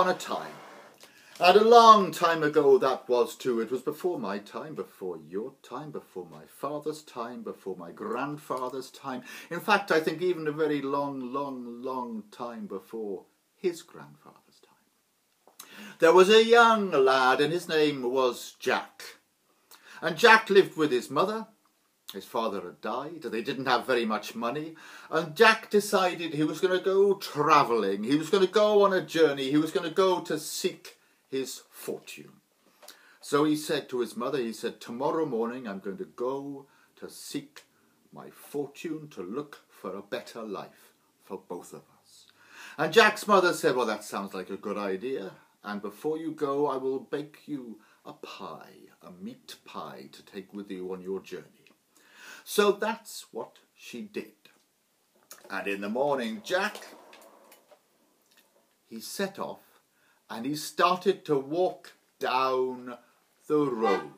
upon a time, and a long time ago that was too. It was before my time, before your time, before my father's time, before my grandfather's time. In fact, I think even a very long time before his grandfather's time. There was a young lad, and his name was Jack. And Jack lived with his mother. His father had died, they didn't have very much money, and Jack decided he was going to go travelling, he was going to go on a journey, he was going to go to seek his fortune. So he said to his mother, he said, tomorrow morning I'm going to go to seek my fortune, to look for a better life for both of us. And Jack's mother said, well, that sounds like a good idea, and before you go I will bake you a pie, a meat pie to take with you on your journey. So that's what she did. And in the morning, Jack, he set off and he started to walk down the road.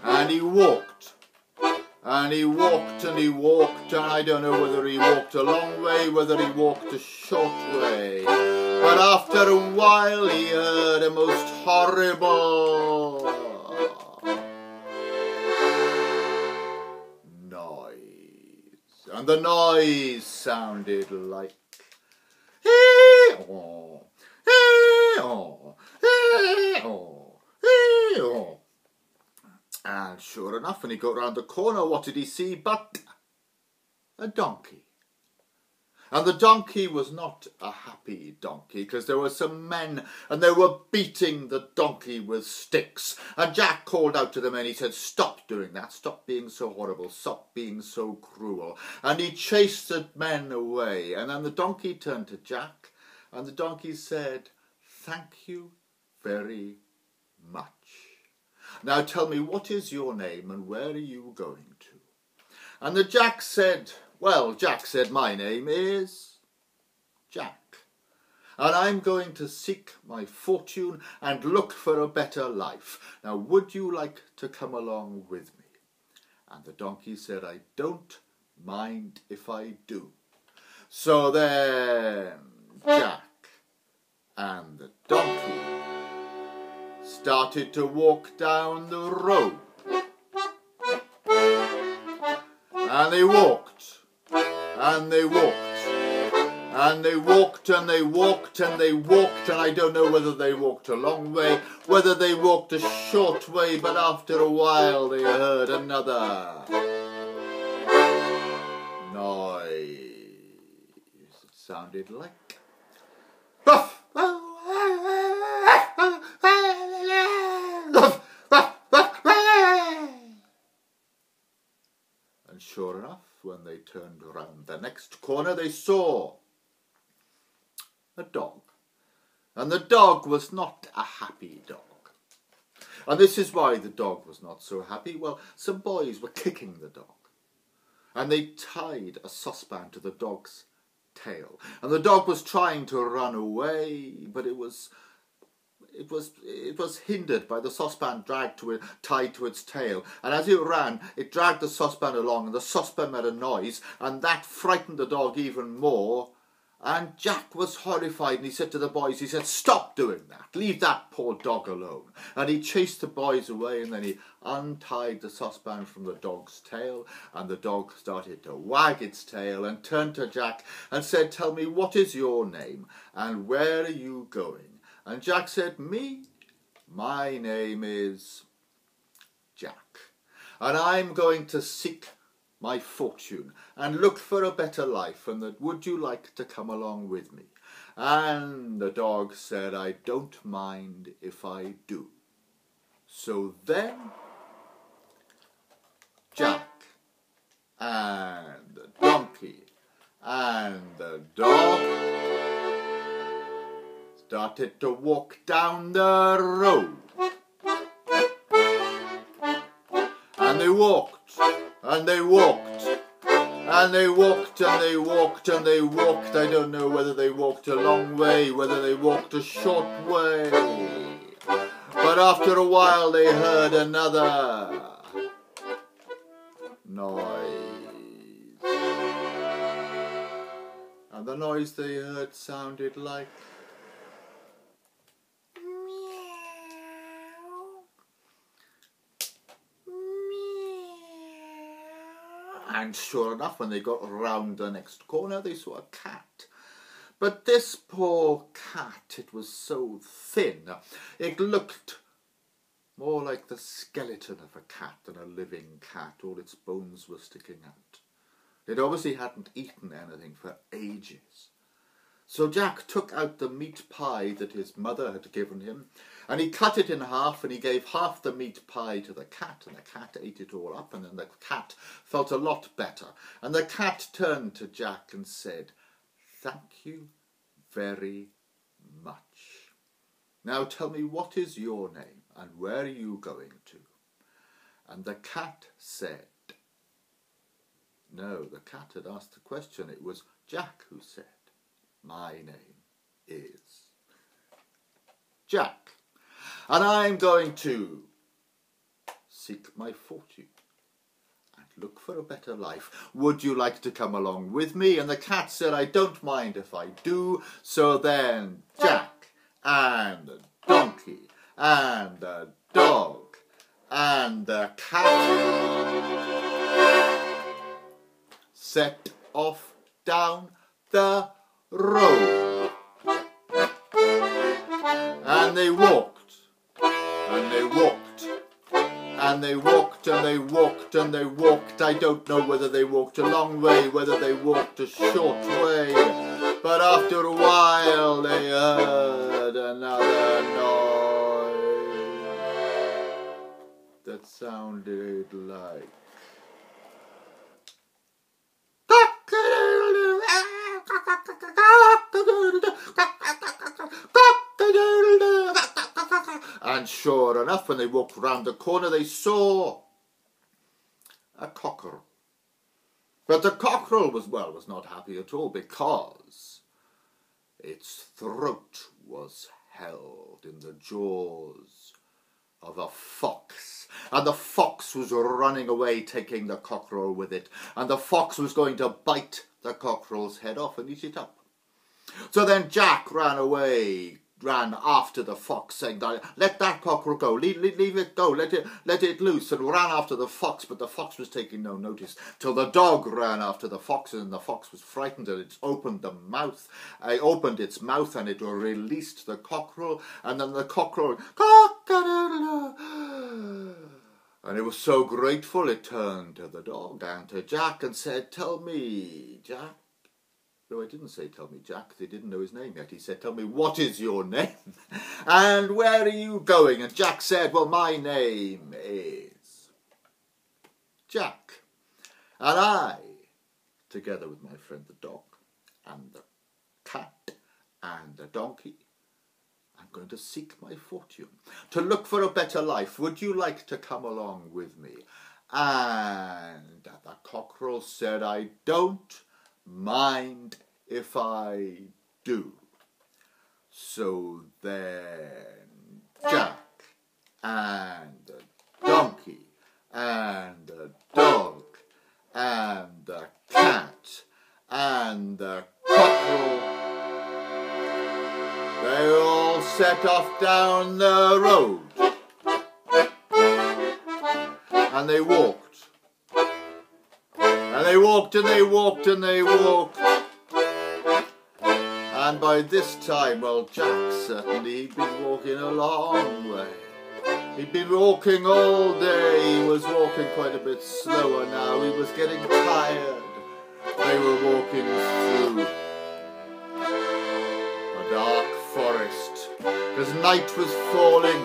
And he walked. And he walked and he walked, and I don't know whether he walked a long way, whether he walked a short way. But after a while he heard a most horrible noise. And the noise sounded like hee-haw, hee-haw, hee-haw, hee-haw. And sure enough, when he got round the corner, what did he see but a donkey? And the donkey was not a happy donkey, because there were some men and they were beating the donkey with sticks. And Jack called out to the men, he said, stop doing that, stop being so horrible, stop being so cruel. And he chased the men away. And then the donkey turned to Jack, and the donkey said, thank you very much. Now tell me, what is your name and where are you going to? And the Jack said, well, Jack said, my name is Jack, and I'm going to seek my fortune and look for a better life. Now, would you like to come along with me? And the donkey said, I don't mind if I do. So then Jack and the donkey started to walk down the road. And they walked. And they walked, and they walked, and they walked, and they walked, and I don't know whether they walked a long way, whether they walked a short way, but after a while they heard another noise. It sounded like puff. And sure enough, when they turned around the next corner, they saw a dog. And the dog was not a happy dog. And this is why the dog was not so happy. Well, some boys were kicking the dog. And they tied a saucepan to the dog's tail. And the dog was trying to run away, but it was hindered by the saucepan tied to its tail, and as it ran it dragged the saucepan along, and the saucepan made a noise, and that frightened the dog even more. And Jack was horrified, and he said to the boys, he said, stop doing that, leave that poor dog alone. And he chased the boys away, and then he untied the saucepan from the dog's tail, and the dog started to wag its tail and turned to Jack and said, tell me, what is your name and where are you going? And Jack said, me? My name is Jack, and I'm going to seek my fortune and look for a better life, and that would you like to come along with me? And the dog said, I don't mind if I do. So then Jack and the donkey and the dog started to walk down the road. And they walked, and they walked, and they walked, and they walked, and they walked. I don't know whether they walked a long way, whether they walked a short way. But after a while they heard another noise. And the noise they heard sounded like and sure enough, when they got round the next corner, they saw a cat. But this poor cat, it was so thin, it looked more like the skeleton of a cat than a living cat. All its bones were sticking out. It obviously hadn't eaten anything for ages. So Jack took out the meat pie that his mother had given him, and he cut it in half, and he gave half the meat pie to the cat, and the cat ate it all up, and then the cat felt a lot better. And the cat turned to Jack and said, "Thank you very much. Now tell me, what is your name, and where are you going to?" And the cat said, no, the cat had asked the question. It was Jack who said, "My name is Jack, and I'm going to seek my fortune and look for a better life. Would you like to come along with me?" And the cat said, "I don't mind if I do." So then Jack and the donkey and the dog and the cat set off down the road. And they walked, and they walked, and they walked, and they walked, and they walked. I don't know whether they walked a long way, whether they walked a short way, but after a while they heard another noise that sounded like and sure enough, when they walked round the corner, they saw a cockerel. But the cockerel was not happy at all, because its throat was held in the jaws of a fox, and the fox was running away, taking the cockerel with it, and the fox was going to bite the cockerel's head off and eat it up. So then Jack ran after the fox, saying, "Let that cockerel go, leave it go, let it loose," and ran after the fox, but the fox was taking no notice, till the dog ran after the fox, and the fox was frightened, and it opened its mouth, and it released the cockerel, and then the cockerel, cock-a-doodle-doo, and it was so grateful it turned to the dog and to Jack and said, "Tell me, Jack." No, I didn't say "tell me, Jack," because he didn't know his name yet. He said, "Tell me, what is your name? And where are you going?" And Jack said, "Well, my name is Jack, and I, together with my friend the dog, and the cat, and the donkey, I'm going to seek my fortune, to look for a better life. Would you like to come along with me?" And the cockerel said, "I don't mind if I do." So then Jack and the donkey and the dog and the cat and the cockerel, they all set off down the road, and they walked. And they walked, and they walked, and they walked. And by this time, well, Jack certainly, he'd been walking a long way. He'd been walking all day. He was walking quite a bit slower now. He was getting tired. They were walking through a dark forest, because night was falling.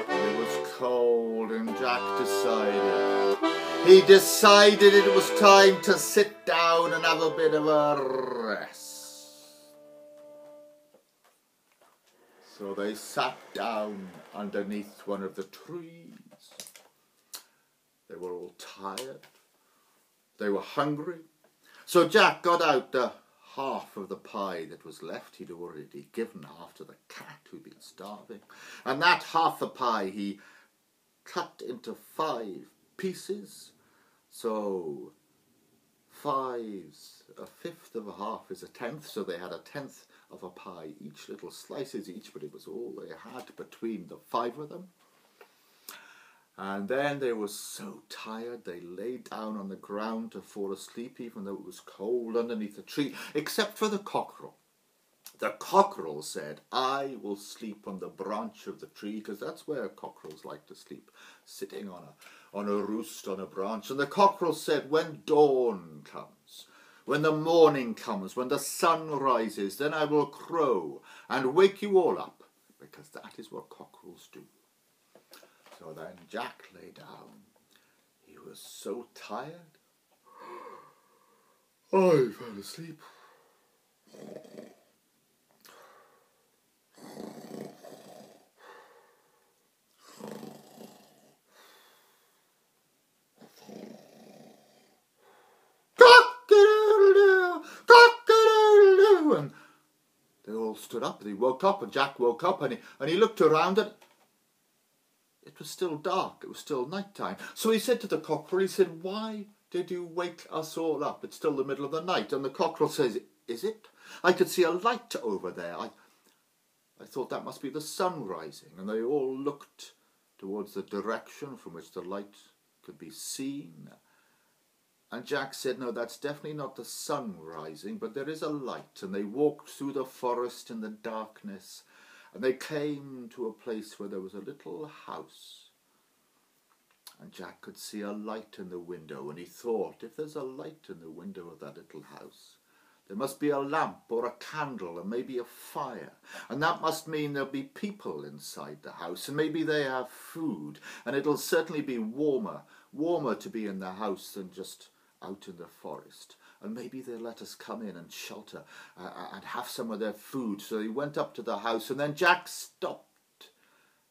And it was cold, and Jack decided it was time to sit down and have a bit of a rest. So they sat down underneath one of the trees. They were all tired. They were hungry. So Jack got out the half of the pie that was left. He'd already given half to the cat who'd been starving. And that half the pie he cut into 5 pieces. So 5s. A fifth of a half is a tenth, so they had a tenth of a pie each, little slices each, but it was all they had between the 5 of them. And then they were so tired they lay down on the ground to fall asleep, even though it was cold underneath the tree, except for the cockerel. The cockerel said, "I will sleep on the branch of the tree," because that's where cockerels like to sleep, sitting on a roost on a branch. And the cockerel said, "When dawn comes, when the morning comes, when the sun rises, then I will crow and wake you all up," because that is what cockerels do. So then Jack lay down. He was so tired. Oh, he fell asleep. Cock-a-doodle-doo, cock-a-doodle-doo. And they all stood up. They woke up, and Jack woke up, and he looked around, and it was still dark. It was still night time. So he said to the cockerel, he said, "Why did you wake us all up? It's still the middle of the night." And the cockerel says, "Is it? I could see a light over there. I thought that must be the sun rising." And they all looked towards the direction from which the light could be seen. And Jack said, "No, that's definitely not the sun rising, but there is a light." And they walked through the forest in the darkness, and they came to a place where there was a little house. And Jack could see a light in the window, and he thought, if there's a light in the window of that little house, there must be a lamp or a candle and maybe a fire. And that must mean there'll be people inside the house, and maybe they have food, and it'll certainly be warmer to be in the house than just out in the forest. And maybe they'll let us come in and shelter and have some of their food. So he went up to the house, and then Jack stopped,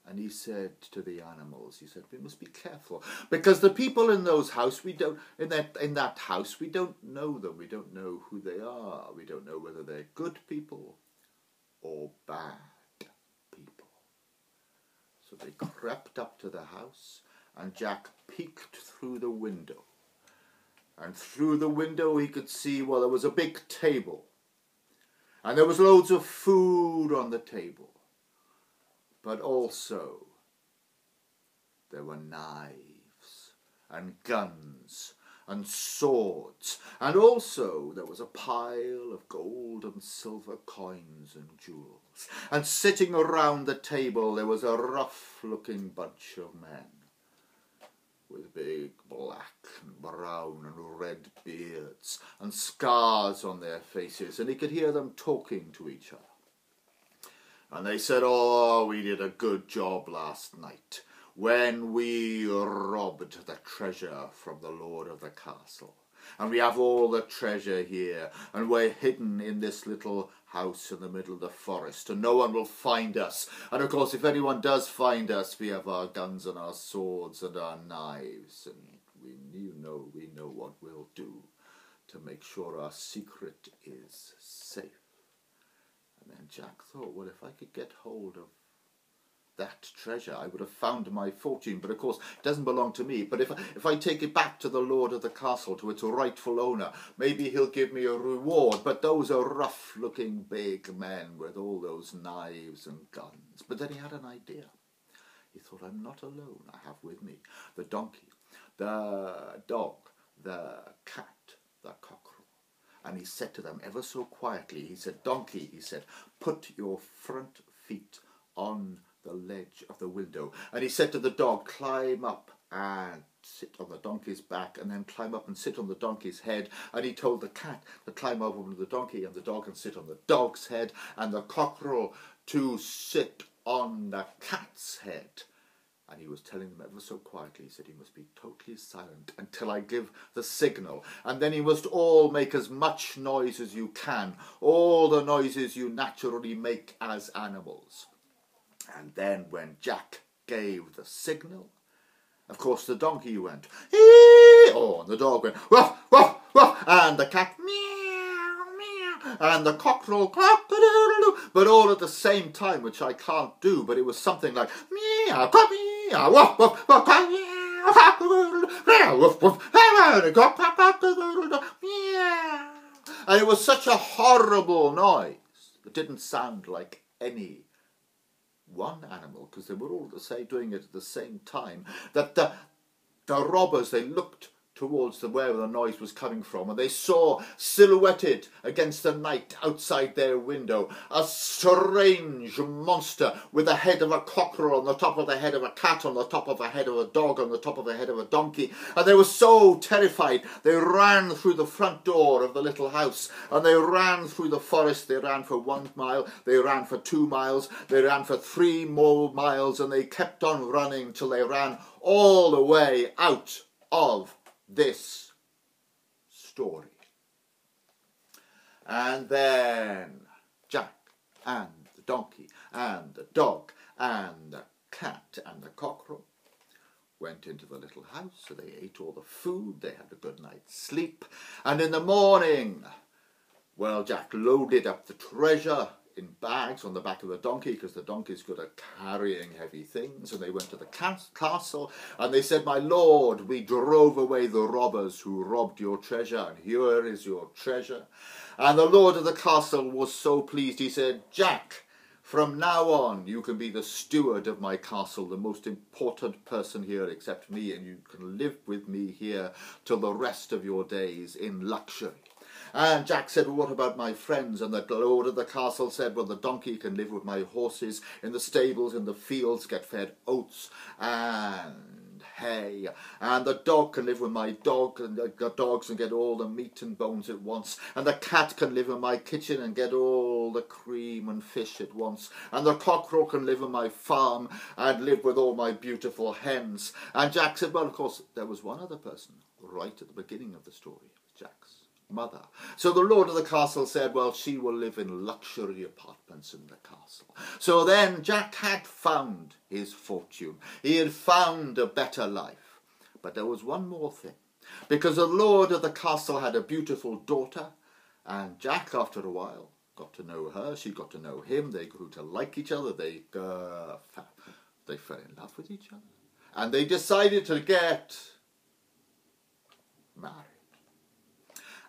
and he said to the animals, he said, "We must be careful, because the people in those house, in that house, we don't know them. We don't know who they are. We don't know whether they're good people or bad people." So they crept up to the house, and Jack peeked through the window. And through the window he could see, well, there was a big table. And there was loads of food on the table. But also there were knives and guns and swords. And also there was a pile of gold and silver coins and jewels. And sitting around the table there was a rough-looking bunch of men, with big black and brown and red beards and scars on their faces, and he could hear them talking to each other. And they said, "Oh, we did a good job last night when we robbed the treasure from the lord of the castle. And we have all the treasure here, and we're hidden in this little house in the middle of the forest, and no one will find us. And of course, if anyone does find us, we have our guns and our swords and our knives, and we know what we'll do to make sure our secret is safe." And then Jack thought, well, if I could get hold of that treasure, I would have found my fortune. But of course, it doesn't belong to me. But if I take it back to the lord of the castle, to its rightful owner, maybe he'll give me a reward. But those are rough-looking big men with all those knives and guns. But then he had an idea. He thought, I'm not alone. I have with me the donkey, the dog, the cat, the cockerel. And he said to them ever so quietly, he said, "Donkey," he said, "put your front feet on the ledge of the window." And he said to the dog, "Climb up and sit on the donkey's back, and then climb up and sit on the donkey's head." And he told the cat to climb over on the donkey and the dog and sit on the dog's head, and the cockerel to sit on the cat's head. And he was telling them ever so quietly, he said, "You must be totally silent until I give the signal. And then you must all make as much noise as you can, all the noises you naturally make as animals." And then when Jack gave the signal, of course the donkey went, "Hee!" Oh, and the dog went, "Woof, woof, woof," and the cat, "Meow, meow," and the cockerel, "Cock-a-doodle-doo," but all at the same time, which I can't do, but it was something like, "Meow, meow, woof, woof, woof, meow, cock-a-doodle-doo, meow, woof, woof, cock-a-doodle-doo, meow." And it was such a horrible noise. It didn't sound like any one animal, because they were all doing it at the same time, that the robbers, they looked towards where the noise was coming from, and they saw silhouetted against the night outside their window a strange monster with the head of a cockerel on the top of the head of a cat, on the top of the head of a dog, on the top of the head of a donkey. And they were so terrified, they ran through the front door of the little house, and they ran through the forest. They ran for 1 mile, they ran for 2 miles, they ran for 3 more miles, and they kept on running till they ran all the way out of this story. And then Jack and the donkey and the dog and the cat and the cockerel went into the little house. So they ate all the food, they had a good night's sleep, and in the morning, well, Jack loaded up the treasure in bags on the back of the donkey, because the donkey's good at carrying heavy things, and they went to the castle, and they said, "My lord, we drove away the robbers who robbed your treasure, and here is your treasure." And the lord of the castle was so pleased, he said, "Jack, from now on you can be the steward of my castle, the most important person here except me, and you can live with me here till the rest of your days in luxury." And Jack said, "Well, what about my friends?" And the lord of the castle said, "Well, the donkey can live with my horses in the stables, in the fields, get fed oats and hay. And the dog can live with my dog, and the dogs and get all the meat and bones it wants. And the cat can live in my kitchen and get all the cream and fish it wants. And the cockerel can live in my farm and live with all my beautiful hens." And Jack said, well, of course, there was one other person right at the beginning of the story, Jack's mother. So the lord of the castle said, well, she will live in luxury apartments in the castle. So then Jack had found his fortune. He had found a better life. But there was one more thing. Because the lord of the castle had a beautiful daughter, and Jack, after a while, got to know her. She got to know him. They grew to like each other. They fell in love with each other. And they decided to get married.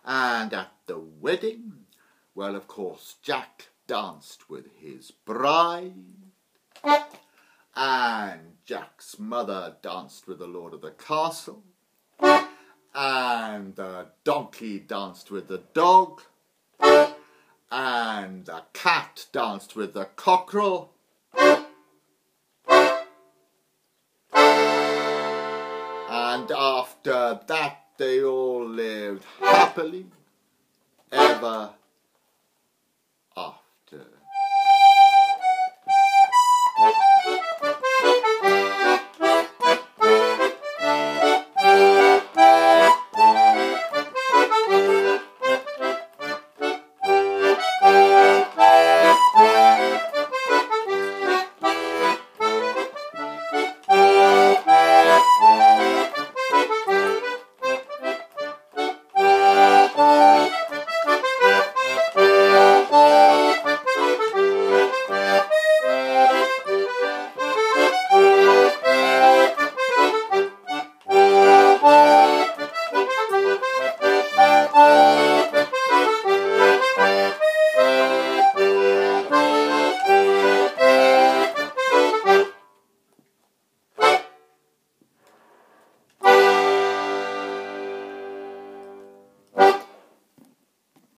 And at the wedding, well, of course, Jack danced with his bride, and Jack's mother danced with the lord of the castle, and the donkey danced with the dog, and the cat danced with the cockerel, and after that they all lived happily ever after.